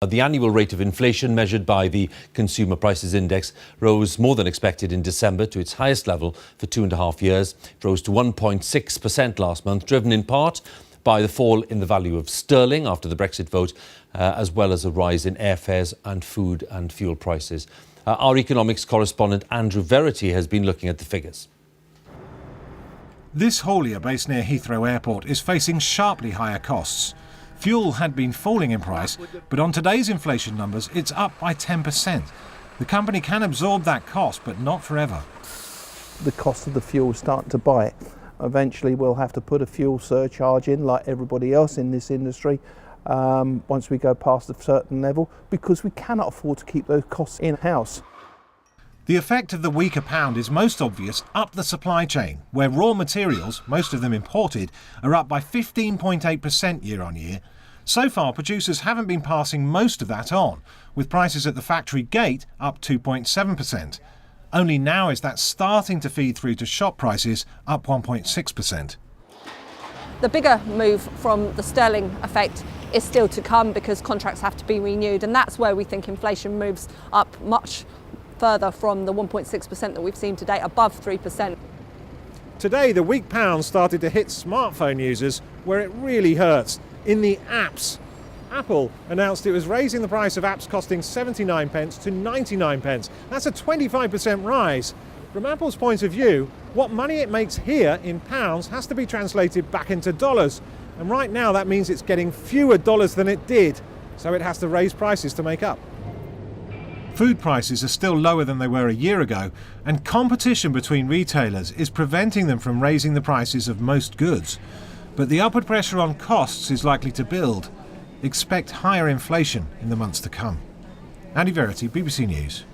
The annual rate of inflation measured by the Consumer Prices Index rose more than expected in December to its highest level for 2.5 years. It rose to 1.6% last month, driven in part by the fall in the value of sterling after the Brexit vote, as well as a rise in airfares and food and fuel prices. Our economics correspondent Andrew Verity has been looking at the figures. This haulier based near Heathrow Airport is facing sharply higher costs. Fuel had been falling in price, but on today's inflation numbers, it's up by 10%. The company can absorb that cost, but not forever. The cost of the fuel is starting to bite. Eventually, we'll have to put a fuel surcharge in, like everybody else in this industry, once we go past a certain level, because we cannot afford to keep those costs in-house. The effect of the weaker pound is most obvious up the supply chain, where raw materials, most of them imported, are up by 15.8% year on year. So far, producers haven't been passing most of that on, with prices at the factory gate up 2.7%. Only now is that starting to feed through to shop prices, up 1.6%. The bigger move from the sterling effect is still to come because contracts have to be renewed, and that's where we think inflation moves up much further from the 1.6% that we've seen today, above 3%. Today, the weak pound started to hit smartphone users where it really hurts, in the apps. Apple announced it was raising the price of apps costing 79 pence to 99 pence. That's a 25% rise. From Apple's point of view, what money it makes here in pounds has to be translated back into dollars. And right now that means it's getting fewer dollars than it did, so it has to raise prices to make up. Food prices are still lower than they were a year ago, and competition between retailers is preventing them from raising the prices of most goods. But the upward pressure on costs is likely to build. Expect higher inflation in the months to come. Andy Verity, BBC News.